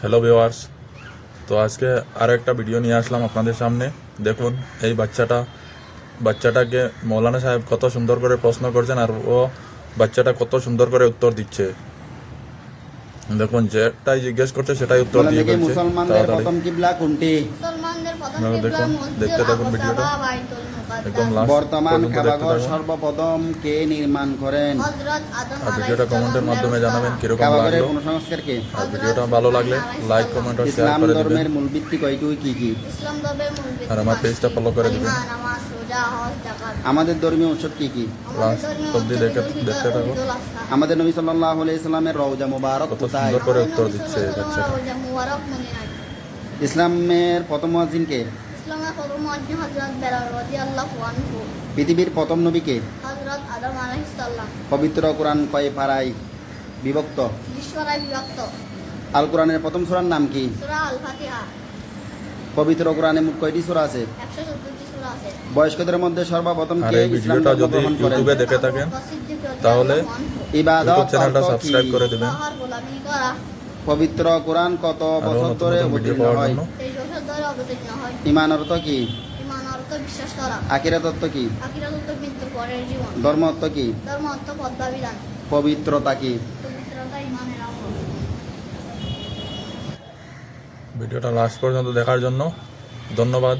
Hello viewers, তো আজকে আরও একটা ভিডিও নিয়ে আসলাম আপনাদের সামনে। দেখুন এই বাচ্চাটাকে মৌলানা সাহেব কত সুন্দর করে প্রশ্ন করছেন, আর ও বাচ্চাটা কত সুন্দর করে উত্তর দিচ্ছে। দেখুন, যেটাই জিজ্ঞেস করছে সেটাই উত্তর বলেন দিয়ে দেখি, ফেলছে মুসলমানদের তাড়াতাড়ি। প্রথম কিবলা কোনটি? মুসলমানদের প্রথম আপনারা কিবলা দেখুন, দেখতে মসজিদুল থাকুন আকসা ভিডিওটা বা বাইতুল একদম মুকাদ্দাস। লাস্ট বর্তমান পর্যন্ত দেখতে কাবাঘর থাকুন। সর্বপ্রথম কে নির্মাণ করেন? হযরত আদম আর ভিডিওটা আলাইহিস কমেন্টের মাধ্যমে জানাবেন সালাম। কিরকম কাবাঘরের লাগলো। কোন সংস্কার কে? আর ভিডিওটা ভালো লাগলে লাইক, কমেন্ট আর শেয়ার ইসলাম করে দিবেন। ধর্মের মূল ভিত্তি কয়টি কি কি? ইসলাম ধর্মের মূল ভিত্তি আর আমার পেজটা ফলো করে দিবেন। কালিমা, নামাজ, রোজা, হজ, যাকাত। আমাদের ধর্মীয় উৎসব কি কি? লাস্ট অবধি দেখতে থাকুন। আমাদের নবী সাল্লাল্লাহু আলাইহি সাল্লামের রওজা মুবারক কত কোথায়? সুন্দর করে উত্তর দিচ্ছে এই বাচ্চাটা। মুবারক মদিনায়। ইসলামের প্রথম মুয়াজ্জিন কে? ইসলামের প্রথম মুয়াজ্জিন হযরত বেলাল রাদিয়াল্লাহু আনহু। পৃথিবীর প্রথম নবী কে? হযরত আদম আলাইহিস সালাম। পবিত্র কোরআন কয় পারায় বিভক্ত? ঈশ্বরায় বিভক্ত। আল কোরআনের প্রথম সূরার নাম কি? সূরা আল ফাতিহা। পবিত্র কোরআনে মোট কয়টি সূরা আছে? 114টি সূরা আছে। বয়স্কদের মধ্যে সর্বপ্রথম আর কে এই ইসলাম ভিডিওটা ধর্ম যদি গ্রহণ করেন? ইউটিউবে দেখে থাকেন তাহলে ইবাদত ইউটিউব চ্যানেলটা অর্থ কি? সাবস্ক্রাইব করে দেবেন। আল্লাহর গোলামি করা। পবিত্র কোরআন কত আরো বছর নতুন ধরে নতুন ভিডিও অবতীর্ণ পাওয়ার হয়? জন্য 23 বছর ধরে অবতীর্ণ হয়। ঈমান অর্থ কি? ঈমান অর্থ বিশ্বাস করা। আখিরাত অর্থ কি? আখিরাত অর্থ মৃত্যুর পরের জীবন। ধর্ম অর্থ কি? ধর্ম অর্থ পদ্মা বিধান। পবিত্রতা কি? পবিত্রতা ঈমানের অঙ্গ। ভিডিওটা লাস্ট পর্যন্ত দেখার জন্য ধন্যবাদ।